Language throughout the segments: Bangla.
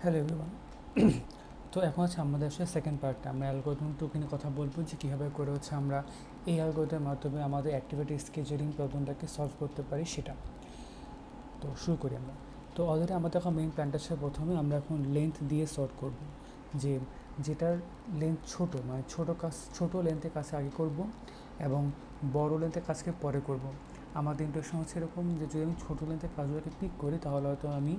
Hello everyone. তো এখন হচ্ছে আমাদের আসলে সেকেন্ড পার্টটা আমরা অ্যালগরিদম টুকু নিয়ে কথা বলবো যে কীভাবে করে হচ্ছে আমরা এই অ্যালগরিদমের মাধ্যমে আমাদের অ্যাক্টিভিটি স্কেজুলিং প্রবলেমটাকে সলভ করতে পারি সেটা। তো শুরু করি আমরা। তো অলরেডি আমাদের এখন মেইন প্ল্যানটা ছিল প্রথমে আমরা এখন লেন্থ দিয়ে সর্ট করব, যে যেটার লেন্থ ছোটো মানে ছোটো লেন্থের কাছে আগে করব এবং বড় লেন্থের কাজকে পরে করব। আমাদের ইন্টারেকশন হচ্ছে এরকম যে যদি আমি ছোটো লেন্থের কাজগুলোকে পিক করি তাহলে হয়তো আমি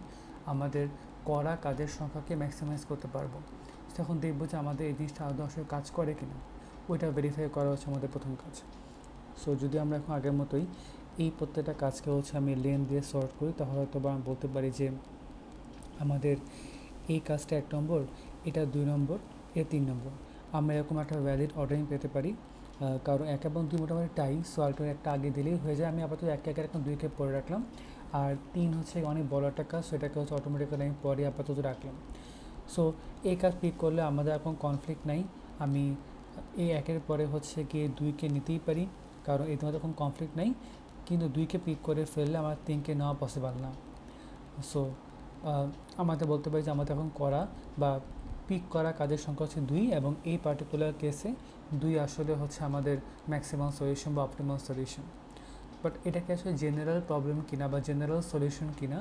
আমাদের করা কাজের সংখ্যাকে ম্যাক্সিমাইজ করতে পারবো। তখন দেখবো যে আমাদের এই জিনিসটা আদৌ আসলে কাজ করে কিনা, ওইটা ভেরিফাই করা হচ্ছে আমাদের প্রথম কাজ। সো যদি আমরা এখন আগের মতোই এই প্রত্যেকটা কাজকে হচ্ছে আমি লেন দিয়ে সর্ট করি তাহলে হয়তো বা আমি বলতে পারি যে আমাদের এই কাজটা 1 নম্বর, এটা 2 নম্বর, এটা 3 নম্বর। আমরা এরকম একটা ভ্যালিড অর্ডারিং পেতে পারি, কারণ 1 এবং 2 মোটামুটি টাই, সো আলটার একটা আগে দিলেই হয়ে যায়। আমি আপাতত 1 একের এখন 2কে পরে রাখলাম, আর 3 হচ্ছে অনেক বড় একটা কাজ, সেটাকে হচ্ছে অটোমেটিক্যালি আমি পরে আপাতত রাখলাম। সো এই কাজ পিক করলে আমাদের এখন কনফ্লিক্ট নাই, আমি এই 1-এর পরে হচ্ছে গিয়ে 2কে নিতেই পারি, কারণ এই তোমাদের এখন কনফ্লিক্ট নাই। কিন্তু 2কে পিক করে ফেললে আমার 3কে নেওয়া পসিবল না। সো আমাদের বলতে পারি যে আমাদের এখন করা বা পিক করা কাজের সংখ্যা হচ্ছে 2, এবং এই পার্টিকুলার কেসে 2 আসলে হচ্ছে আমাদের ম্যাক্সিমাম সলিউশন বা অপটিমাম সলিউশন। বাট এটাকে আসলে জেনারেল প্রবলেম কিনা বা জেনারেল সলিউশন কিনা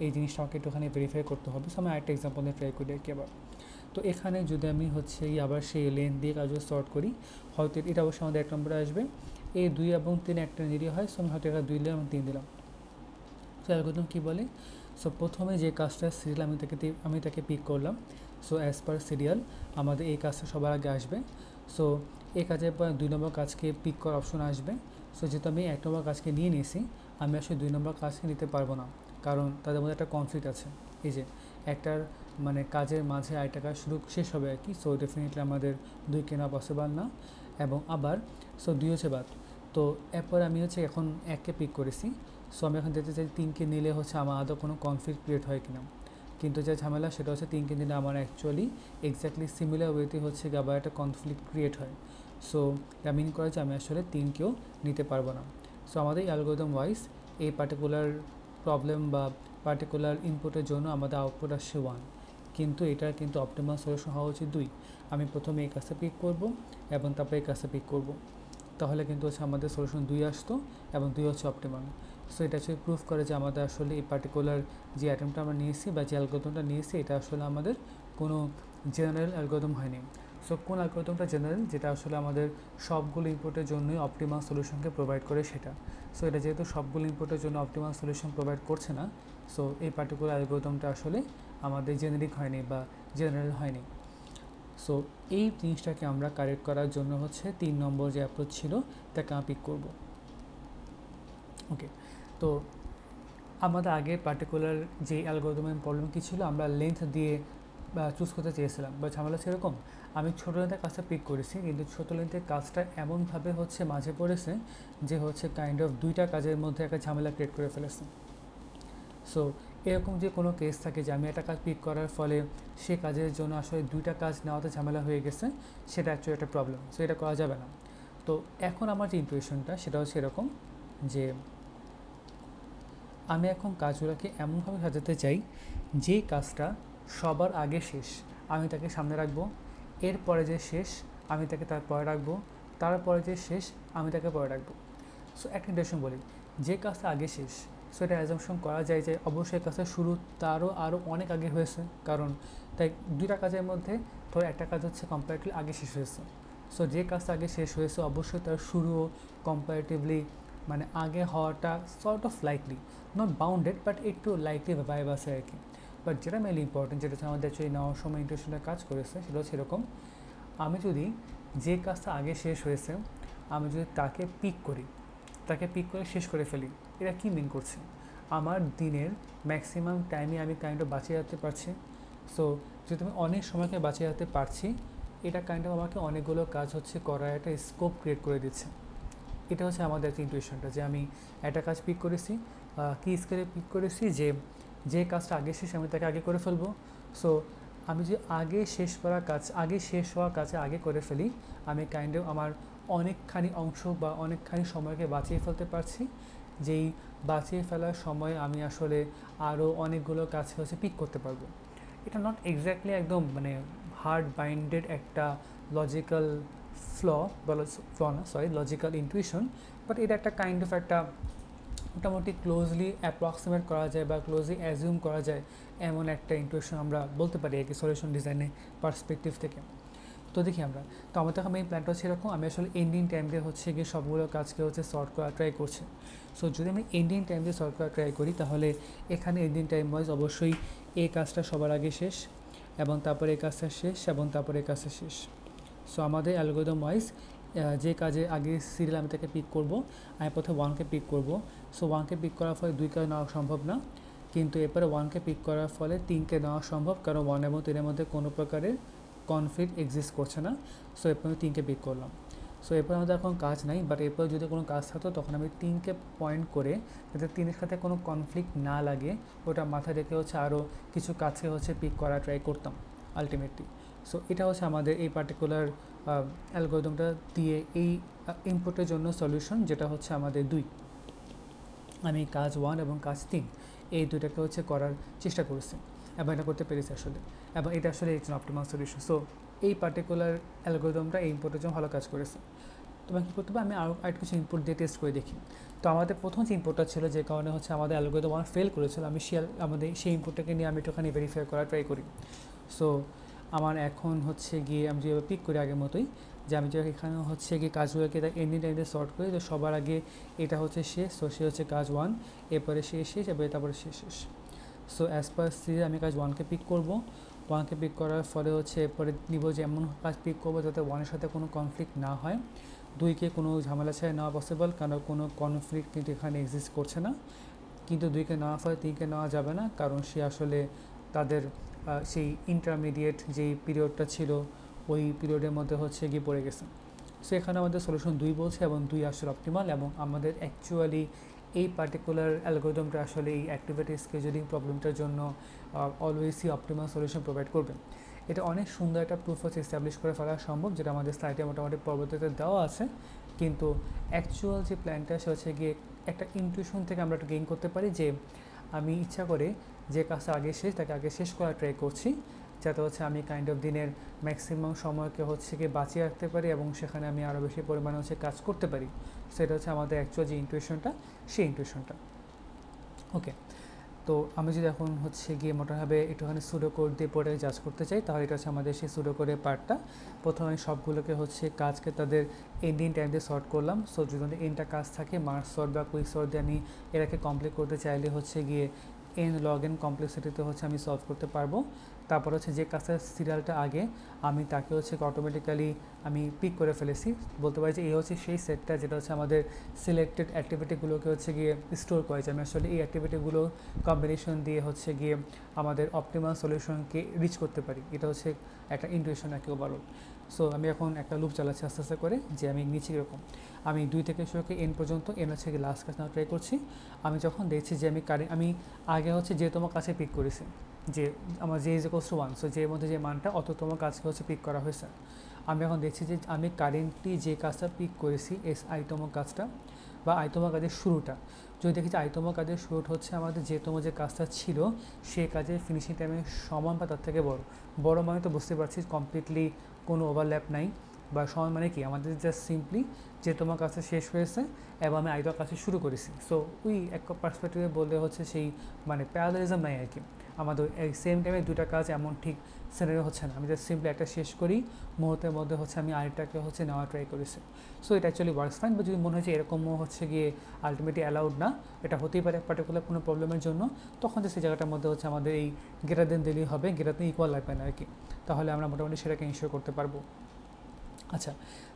এই জিনিসটা আমাকে একটুখানি ভেরিফাই করতে হবে। সো আমি আরেকটা এক্সাম্পল নিয়ে ট্রাই করি আর কি আবার। তো এখানে যদি আমি হচ্ছে আবার সেই লেন দিয়ে কাজগুলো সর্ট করি, হয়তো এটা অবশ্যই আমাদের 1 নম্বরে আসবে। এই 2 এবং 3 একটা নিলে হয়, সো আমি হয়তো এটা 2 দিলাম এবং 3 দিলাম। তো অ্যালগরিদম কী বলে, সো প্রথমে যে কাজটা সিরিয়াল আমি তাকে পিক করলাম। সো অ্যাজ পার সিরিয়াল আমাদের এই কাজটা সবার আগে আসবে। সো এই কাজের পর 2 নম্বর কাজকে পিক করার অপশন আসবে। সো যেহেতু আমি 1 নম্বর কাজকে নিয়ে নিয়েছি, আমি আসলে 2 নম্বর কাজকে নিতে পারবো না, কারণ তাদের মধ্যে একটা কনফ্লিক্ট আছে। এই যে একটার মানে কাজের মাঝে আরেকটা কাজ শেষ হবে আর কি। সো ডেফিনেটলি আমাদের 2 কেনা পসিবল না। এবং আবার সো 2 হচ্ছে বাদ। তো এরপর আমি হচ্ছে এখন 1কে পিক করেছি। সো আমি এখন দেখতে চাই 3কে নিলে হচ্ছে আমার আদৌ কোনো কনফ্লিক্ট ক্রিয়েট হয় কিনা। কিন্তু যে ঝামেলা সেটা হচ্ছে 3কে নিলে আমার অ্যাকচুয়ালি এক্স্যাক্টলি সিমিলার ওয়েতে হচ্ছে আবার একটা কনফ্লিক্ট ক্রিয়েট হয়। সো এটা মিন করে যে আমি আসলে 3কেও নিতে পারবো না। সো আমাদের অ্যালগরিদম ওয়াইজ এই পার্টিকুলার প্রবলেম বা পার্টিকুলার ইনপুটের জন্য আমাদের আউটপুট আসছে 1, কিন্তু এটার কিন্তু অপটিমাল সলিউশন হওয়া উচিত 2। আমি প্রথমে এই কাজটা পিক করব এবং তারপরে এই কাজটা পিক করব, তাহলে কিন্তু হচ্ছে আমাদের সলিউশন 2 আসতো এবং 2 হচ্ছে অপটিমাল। সো এটা হচ্ছে প্রুফ করে যে আমাদের আসলে এই পার্টিকুলার যে অ্যাটেম্পটা আমরা নিয়েছি বা যে অ্যালগরিদমটা নিয়েছি এটা আসলে আমাদের কোনো জেনারেল অ্যালগরিদম হয়নি। সো কোন অ্যালগরিদমটা জেনারেল, যেটা আসলে আমাদের সবগুলো ইনপুটের জন্যই অপটিমাল সলিউশনকে প্রোভাইড করে সেটা। সো এটা যেহেতু সবগুলো ইনপুটের জন্য অপটিমাল সলিউশন প্রোভাইড করছে না, সো এই পার্টিকুলার অ্যালগরিদমটা আসলে আমাদের জেনারিক হয়নি বা জেনারেল হয়নি। সো এই জিনিসটাকে আমরা কারেক্ট করার জন্য হচ্ছে 3 নম্বর যে অ্যাপ্রোচ ছিল তাকে আমি পিক করব। ওকে, তো আমাদের আগে পার্টিকুলার যে অ্যালগরিদমের প্রবলেম কী ছিল, আমরা লেন্থ দিয়ে চুজ করতে চেয়েছিলাম, বা ঝামেলা সেরকম আমি ছোটো লেন্থের কাজটা পিক করেছি, কিন্তু ছোটো লেন্থের কাজটা এমনভাবে হচ্ছে মাঝে পড়েছে যে হচ্ছে কাইন্ড অফ 2টা কাজের মধ্যে একটা ঝামেলা ক্রিয়েট করে ফেলেছে। সো এরকম যে কোনো কেস থাকে যে আমি একটা কাজ পিক করার ফলে সে কাজের জন্য আসলে 2টা কাজ নেওয়াতে ঝামেলা হয়ে গেছে, সেটা অ্যাকচুয়ালি একটা প্রবলেম। সো এটা করা যাবে না। তো এখন আমার যে ইনটুইশনটা সেটা হচ্ছে এরকম যে আমি এখন কাজগুলোকে এমনভাবে সাজাতে চাই যে কাজটা সবার আগে শেষ আমি তাকে সামনে রাখবো, এরপরে যে শেষ আমি তাকে তার পরে রাখবো, তারপরে যে শেষ আমি তাকে পরে রাখবো। সো একটা ইন্টারেকশন বলি, যে কাজটা আগে শেষ, সো এটা অ্যাজাম্পশন করা যায় যে অবশ্যই কাজটা শুরু আরও অনেক আগে হয়েছে, কারণ তাই 2টা কাজের মধ্যে ধর একটা কাজ হচ্ছে কম্পারেটিভলি আগে শেষ হয়েছে। সো যে কাজটা আগে শেষ হয়েছে অবশ্যই তার শুরুও কম্পারেটিভলি মানে আগে হওয়াটা sort of likely, not bounded but একটু লাইকলি ভাইব আছে আর কি। বাট যেটা মেনলি ইম্পর্টেন্ট, যেটা হচ্ছে আমাদের অ্যাকচুয়ালি নেওয়ার সময় ইন্টারেস্টটা কাজ করেছে, সেটা হচ্ছে এরকম, আমি যদি যে কাজটা আগে শেষ হয়েছে আমি যদি তাকে পিক করে শেষ করে ফেলি, এটা কী মিন করছে, আমার দিনের ম্যাক্সিমাম টাইমে আমি কাইন্ড অফ বাঁচিয়ে রাখতে পারছি। সো যেহেতু আমি অনেক সময়কে বাঁচিয়ে রাখতে পারছি, এটা কাইন্ড অফ আমাকে অনেকগুলো কাজ হচ্ছে করার একটা স্কোপ ক্রিয়েট করে দিচ্ছে। এটা হচ্ছে আমাদের একটা ইনটুইশনটা, যে আমি একটা কাজ পিক করেছি, কি স্কেলে পিক করেছি, যে কাজটা আগে শেষ আমি তাকে আগে করে ফেলবো। সো আমি যে আগে শেষ হওয়া কাজে আগে করে ফেলি, আমি কাইন্ড অফ আমার অনেকখানি অংশ বা অনেকখানি সময়কে বাঁচিয়ে ফেলতে পারছি। যেই বাঁচিয়ে ফেলার সময় আমি আসলে আরও অনেকগুলো কাজ হচ্ছে পিক করতে পারবো। এটা নট এক্স্যাক্টলি একদম মানে হার্ড বাইন্ডেড একটা লজিক্যাল ফ্ল বলা, ফ্ল না সরি, লজিক্যাল ইনটুইশন, বাট এটা একটা কাইন্ড অফ একটা মোটামুটি ক্লোজলি অ্যাপ্রক্সিমেট করা যায় বা ক্লোজলি অ্যাজিউম করা যায় এমন একটা ইনটুইশন আমরা বলতে পারি আর কি সলিউশন ডিজাইনের পার্সপেক্টিভ থেকে। তো দেখি আমরা, তো আমাদের মেইন প্ল্যানটা হচ্ছে এরকম, আমি আসলে এন্ডিং টাইম দিয়ে হচ্ছে গিয়ে সবগুলো কাজকে হচ্ছে সর্ট করা ট্রাই করছি। সো যদি আমি এন্ডিং টাইম দিয়ে সর্ট করা ট্রাই করি তাহলে এখানে এন্ডিং টাইম ওয়াইজ অবশ্যই এই কাজটা সবার আগে শেষ এবং তারপরে এই কাজটা শেষ এবং তারপরে এই কাজটা শেষ। সো আমাদের অ্যালগরিদম ওয়াইজ যে কাজে আগে সিরিয়াল আমি তাকে পিক করব, আমি প্রথমে 1কে পিক করব। সো 1কে পিক করার ফলে 2কে নেওয়া সম্ভব না, কিন্তু এরপরে 1কে পিক করার ফলে 3কে নেওয়া সম্ভব, কারণ 1 এবং 3-এর মধ্যে কোনো প্রকারের কনফ্লিক্ট এক্সিস্ট করছে না। সো এরপর আমি 3কে পিক করলাম। সো এরপর আমাদের এখন কাজ নাই, বাট এরপর যদি কোনো কাজ থাকতো তখন আমি 3কে পয়েন্ট করে যাতে 3-এর সাথে কোনো কনফ্লিক্ট না লাগে ওটা মাথায় রেখে হচ্ছে আরও কিছু কাজকে হচ্ছে পিক করা ট্রাই করতাম আলটিমেটলি। সো এটা হচ্ছে আমাদের এই পার্টিকুলার অ্যালগরিদমটা দিয়ে এই ইনপুটের জন্য সলিউশন, যেটা হচ্ছে আমাদের 2। আমি কাজ 1 এবং কাজ 3 এই দুইটাকে হচ্ছে করার চেষ্টা করেছি এবং এটা করতে পেরেছি আসলে, এবং এটা আসলে একজন অপটিমাল সলিউশন। সো এই পার্টিকুলার অ্যালগরিদমটা এই ইনপুটের জন্য ভালো কাজ করেছে। তোমাকে কী করতে হবে, আমি আরও কিছু ইনপুট দিয়ে টেস্ট করে দেখি। তো আমাদের প্রথম যে ইনপুটটা ছিল, যে কারণে হচ্ছে আমাদের অ্যালগরিদম ফেল করেছিল, আমি আমাদের সেই ইনপুটটাকে নিয়ে আমি একটুখানি ভেরিফাই করা ট্রাই করি। সো আমার এখন হচ্ছে গিয়ে আমি যেভাবে পিক করি আগের মতোই, যে আমি যে এখানে হচ্ছে গিয়ে কাজগুলোকে এন্ডিং টাইমে সর্ট করি, তো সবার আগে এটা হচ্ছে শেষ, তো সে হচ্ছে কাজ 1, এরপরে শেষ এবার তারপরে শেষ। সো অ্যাজ পার সিরিজ আমি কাজ 1কে পিক করব। 1কে পিক করার ফলে হচ্ছে এরপরে নিব যে এমন কাজ পিক করবো যাতে 1-এর সাথে কোনো কনফ্লিক্ট না হয়। 2কে কোনো ঝামেলা ছাড়া নেওয়া পসিবল, কারণ কোনো কনফ্লিক্ট কিন্তু এখানে এক্সিস্ট করছে না। কিন্তু 2কে নেওয়ার ফলে 3কে নেওয়া যাবে না, কারণ সে আসলে তাদের সেই ইন্টারমিডিয়েট যেই পিরিয়ডটা ছিল ওই পিরিয়ডের মধ্যে হচ্ছে গিয়ে পড়ে গেছে। সো এখানে আমাদের সলিউশন 2 বলছে এবং 2 আসলে অপটিমাল, এবং আমাদের অ্যাকচুয়ালি এই পার্টিকুলার অ্যালগরিদমটা আসলে এই অ্যাক্টিভিটি স্কেজুলিং প্রবলেমটার জন্য অলওয়েজই অপটিমাল সলিউশন প্রোভাইড করবে। এটা অনেক সুন্দর একটা প্রুফ হচ্ছে এস্টাবলিশ করে ফেলা সম্ভব, যেটা আমাদের স্লাইডে মোটামুটি পরবর্তীতে দেওয়া আছে। কিন্তু অ্যাকচুয়াল যে প্ল্যানটা সে হচ্ছে গিয়ে একটা ইনটিউশন থেকে আমরা একটু গেইন করতে পারি, যে আমি ইচ্ছা করে যে কাজটা আগে শেষ তাকে আগে শেষ করার ট্রাই করছি, যাতে হচ্ছে আমি কাইন্ড অফ দিনের ম্যাক্সিমাম সময়কে হচ্ছে গিয়ে বাঁচিয়ে রাখতে পারি এবং সেখানে আমি আরও বেশি পরিমাণে হচ্ছে কাজ করতে পারি। সেটা হচ্ছে আমাদের অ্যাকচুয়াল যে ইনটিউশনটা, সেই ইনটিউশনটা। ওকে, তো আমি যদি এখন হচ্ছে গিয়ে মোটাভাবে একটুখানি সুডো কোড দিয়ে পড়ে জাজ করতে চাই, তাহলে এটা হচ্ছে আমাদের সেই সুডো কোডের পার্টটা। প্রথমে আমি সবগুলোকে হচ্ছে কাজকে তাদের এন্ডিং টাইম দিয়ে সর্ট করলাম। সো যদি এনটা কাজ থাকে মার্চ সর্ট বা কুইক সর্ট দিয়ে আমি এটাকে কমপ্লিট করতে চাইলে হচ্ছে গিয়ে এন লগ এন কমপ্লেক্সিটিতে হচ্ছে আমি সলভ করতে পারবো। তারপর হচ্ছে যে কাজটার সিরিয়ালটা আগে আমি তাকে হচ্ছে অটোমেটিক্যালি আমি পিক করে ফেলেছি, বলতে পারি যে এই হচ্ছে সেই সেটটা যেটা হচ্ছে আমাদের সিলেক্টেড অ্যাক্টিভিটিগুলোকে হচ্ছে গিয়ে স্টোর করেছে। আমি আসলে এই অ্যাক্টিভিটিগুলো কম্বিনেশন দিয়ে হচ্ছে গিয়ে আমাদের অপটিমাল সলিউশনকে রিচ করতে পারি। এটা হচ্ছে একটা ইনটিউশন আর কি ওভারঅল। সো আমি এখন একটা লুপ চালাচ্ছি আস্তে আস্তে করে, যে আমি নিচে এরকম আমি 2 থেকে শুরু করে এন পর্যন্ত, এন হচ্ছে গিয়ে লাস্ট কাজ নেওয়া ট্রাই করছি। আমি যখন দেখছি যে আমি আগে হচ্ছে যে তোমার কাছে পিক করেছি, যে আমার যে ইজ 1, সো যে মধ্যে যে মানটা অততম কাজকে হচ্ছে পিক করা হয়েছে। আমি এখন দেখছি যে আমি কারেন্টলি যে কাজটা পিক করেছি আইতম কাজটা বা আইতম কাজের শুরুটা, যদি দেখি যে আইতম কাজের শুরুটা হচ্ছে আমাদের যে কাজটা ছিল সে কাজের ফিনিশিং টাইমের সমান বা তার থেকে বড় মানে তো বুঝতে পারছি কমপ্লিটলি কোনো ওভারল্যাপ নাই, বা সমান মানে কি আমাদের জাস্ট সিম্পলি যে তোমার কাজটা শেষ হয়েছে এবং আমি আইতম কাজটা শুরু করেছি। সো ওই এক পার্সপেক্টিভে বললে হচ্ছে সেই মানে প্যারালালিজম নাই আর কি, আমাদের এই সেম টাইমে 2টা কাজ এমন ঠিক সিনারিও হচ্ছে না। আমি জাস্ট সিম্পলি একটা শেষ করি, মুহূর্তের মধ্যে হচ্ছে আমি আরেকটাকে হচ্ছে নেওয়া ট্রাই করেছি। সো এটা অ্যাকচুয়ালি ওয়ার্কস ফাইন, বা যদি মনে হচ্ছে এরকমও হচ্ছে গিয়ে আলটিমেটলি অ্যালাউড না, এটা হতেই পারে পার্টিকুলার কোনো প্রবলেমের জন্য, তখন যে সেই জায়গাটার মধ্যে হচ্ছে আমাদের এই গ্রেটার দেন দিলেই হবে, গ্রেটার দেন ইকুয়াল লাগবে না আর কি, তাহলে আমরা মোটামুটি সেটাকে ইনশিওর করতে পারবো। আচ্ছা,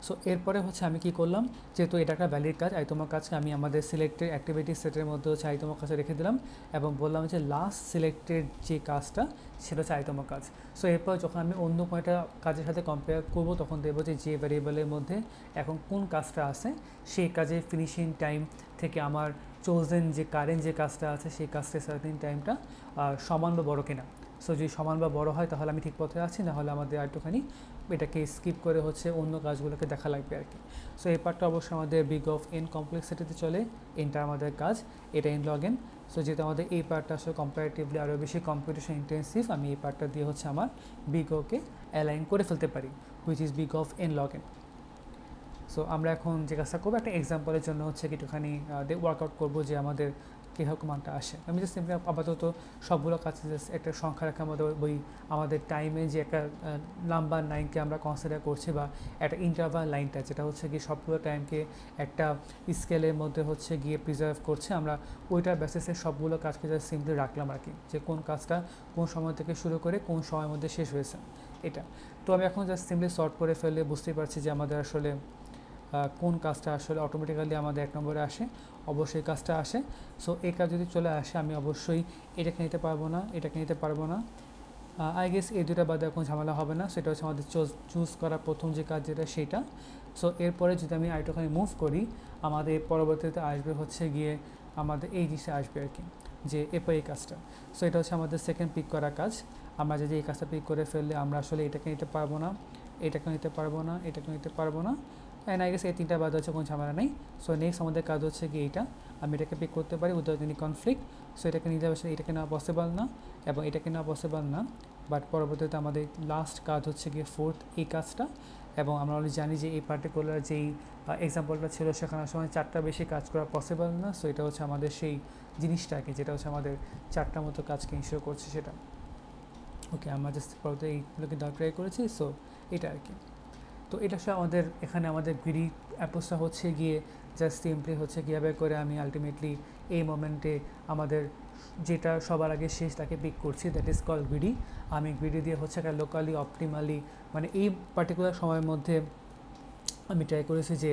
সো এরপরে হচ্ছে আমি কি করলাম, যেহেতু এটা একটা ভ্যালিড কাজ, আইতম কাজকে আমি আমাদের সিলেক্টেড অ্যাক্টিভিটি সেটের মধ্যে হচ্ছে আইতম কাজে রেখে দিলাম এবং বললাম যে লাস্ট সিলেক্টেড যে কাজটা সেটা হচ্ছে আইতম কাজ। সো এরপর যখন আমি অন্য কয়েকটা কাজের সাথে কম্পেয়ার করবো তখন দেখবো যে ভ্যারিয়েবলের মধ্যে এখন কোন কাজটা আছে সেই কাজের ফিনিশিং টাইম থেকে আমার চোজেন যে কারেন্ট যে কাজটা আছে সেই কাজটার সার্টেন টাইমটা সমান বা বড়ো কিনা। সো যদি সমান বা বড়ো হয় তাহলে আমি ঠিক পথে আছি, নাহলে আমাদের একটুখানি এটাকে স্কিপ করে হচ্ছে অন্য কাজগুলোকে দেখা লাগবে আর কি। সো এই পার্টটা অবশ্যই আমাদের বিগ অফ এন কমপ্লেক্সিটিতে চলে, এনটা আমাদের কাজ, এটা এন লগ এন। সো যেহেতু আমাদের এই পার্টটা আসলে কম্পারেটিভলি আরও বেশি কম্পিটিশন ইন্টেন্সিভ, আমি এই পার্টটা দিয়ে হচ্ছে আমার বিগ ওকে অ্যালাইন করে ফেলতে পারি, which is big of N log N. So আমরা এখন যে কাজটা করবো একটা এক্সাম্পলের জন্য হচ্ছে একটুখানি ওয়ার্কআউট করবো যে আমাদের কীরকম মানটা আসে। আমি জাস্ট সিম্পলি আপাতত সবগুলো কাছে জাস্ট একটা সংখ্যা রাখার মধ্যে ওই আমাদের টাইমে যে একটা নাম্বার লাইনকে আমরা কনসিডার করছি, বা একটা ইন্টারভাল লাইনটা যেটা হচ্ছে কি সবগুলো টাইমকে একটা স্কেলের মধ্যে হচ্ছে গিয়ে প্রিজার্ভ করছে, আমরা ওইটার বেসিসে সবগুলো কাজকে জাস্ট সিম্পলি রাখলাম আর কি, যে কোন কাজটা কোন সময় থেকে শুরু করে কোন সময়ের মধ্যে শেষ হয়েছে এটা। তো আমি এখন জাস্ট সিম্পলি সর্ট করে ফেললে বুঝতেই পারছি যে আমাদের আসলে কোন কাজটা আসলে অটোমেটিক্যালি আমাদের 1 নম্বরে আসে, অবশ্যই কাজটা আসে। সো এই কাজ যদি চলে আসে আমি অবশ্যই এটাকে নিতে পারবো না, এটাকে নিতে পারবো না। আই গেস এই দুটা বাদে কোনো ঝামেলা হবে না, সেটা হচ্ছে আমাদের চুজ করা প্রথম যে কাজ যেটা সেইটা। সো এরপরে যদি আমি আরেকটুখানি মুভ করি, আমাদের পরবর্তীতে আসবে হচ্ছে গিয়ে আমাদের এই জিনিসটা আসবে আর কি, যে এরপর এই কাজটা। সো এটা হচ্ছে আমাদের সেকেন্ড পিক করা কাজ। আমরা যদি এই কাজটা পিক করে ফেললে আমরা আসলে এটাকে নিতে পারবো না, এটাকে নিতে পারবো না, এটাকে নিতে পারবো না, অ্যান্ড আই গেস এই তিনটা বাদ হচ্ছে কোনো ঝামেলা নেই। সো নেক্সট আমাদের কাজ হচ্ছে কি এইটা, আমি এটাকে পিক করতে পারি উইদাউট এনি কনফ্লিক্ট। সো এটাকে নিতে আসলে এটাকে নেওয়া পসিবল না এবং এটাকে নেওয়া পসিবল না, বাট পরবর্তীতে আমাদের লাস্ট কাজ হচ্ছে গিয়ে ফোর্থ এই কাজটা। এবং আমরা অলরেডি জানি যে এই পার্টিকুলার যেই এক্সাম্পলটা ছিল সেখানে সময় 4টা বেশি কাজ করা পসিবল না। সো এটা হচ্ছে আমাদের সেই জিনিসটাকে যেটা হচ্ছে আমাদের 4টা মতো কাজকে ইনশিওর করছে সেটা। ওকে, আমরা জাস্ট পরবর্তী এইগুলোকে ট্রাই করেছি। সো এটা আর কি। তো এটা সে আমাদের এখানে আমাদের গ্রিডি অ্যাপ্রোচটা হচ্ছে গিয়ে জাস্ট সিম্পলি হচ্ছে কীভাবে করে আমি আলটিমেটলি এই মোমেন্টে আমাদের যেটা সবার আগে শেষ তাকে পিক করছি, দ্যাট ইজ কল গ্রিডি। আমি গ্রিডি দিয়ে হচ্ছে একটা লোকালি অপটিমালি মানে এই পার্টিকুলার সময়ের মধ্যে আমি ট্রাই করেছি যে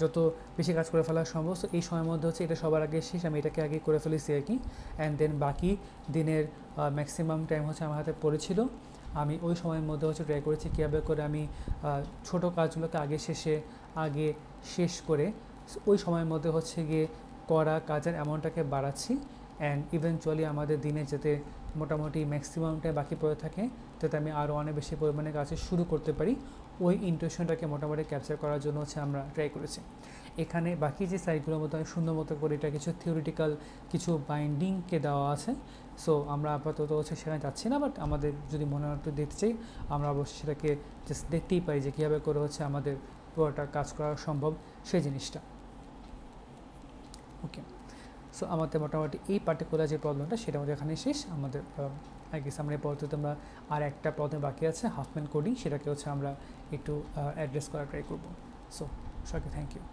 যত বেশি কাজ করে ফেলা সম্ভব। সো এই সময়ের মধ্যে হচ্ছে এটা সবার আগে শেষ, আমি এটাকে আগে করে ফেলেছি আর কি। অ্যান্ড দেন বাকি দিনের ম্যাক্সিমাম টাইম হচ্ছে আমার হাতে পড়েছিল, আমি ওই সময়ের মধ্যে হচ্ছে ট্রাই করেছি কীভাবে করে আমি ছোটো কাজগুলোকে আগে শেষ করে ওই সময়ের মধ্যে হচ্ছে গিয়ে করা কাজের অ্যামাউন্টটাকে বাড়াচ্ছি, অ্যান্ড ইভেনচুয়ালি আমাদের দিনে যাতে মোটামুটি ম্যাক্সিমামটাই বাকি পড়ে থাকে, যাতে আমি আরও অনেক বেশি পরিমাণে কাজ শুরু করতে পারি, ওই ইন্টেনশনটাকে মোটামুটি ক্যাপচার করার জন্য হচ্ছে আমরা ট্রাই করেছি। এখানে বাকি যে সাইডগুলোর মতো আমি সুন্দর মতো করে এটা কিছু থিওরিটিক্যাল কিছু বাইন্ডিংকে দেওয়া আছে। সো আমরা আপাতত হচ্ছে সেখানে যাচ্ছি না, বাট আমাদের যদি মনে একটু দেখতে চাই আমরা অবশ্যই সেটাকে জাস্ট দেখতেই পাই যে কীভাবে করে হচ্ছে আমাদের পুরোটা কাজ করা সম্ভব সেই জিনিসটা। ওকে, সো আমাদের মোটামুটি এই পার্টিকুলার যে প্রবলেমটা সেটা আমাদের এখানে শেষ। আমাদের আই গেস আমরা এই পদ্ধতিতে আমরা আর একটা প্রবলেম বাকি আছে হাফম্যান কোডিং, সেটাকে হচ্ছে আমরা একটু অ্যাড্রেস করা ট্রাই করবো। সো সবাইকে থ্যাংক ইউ।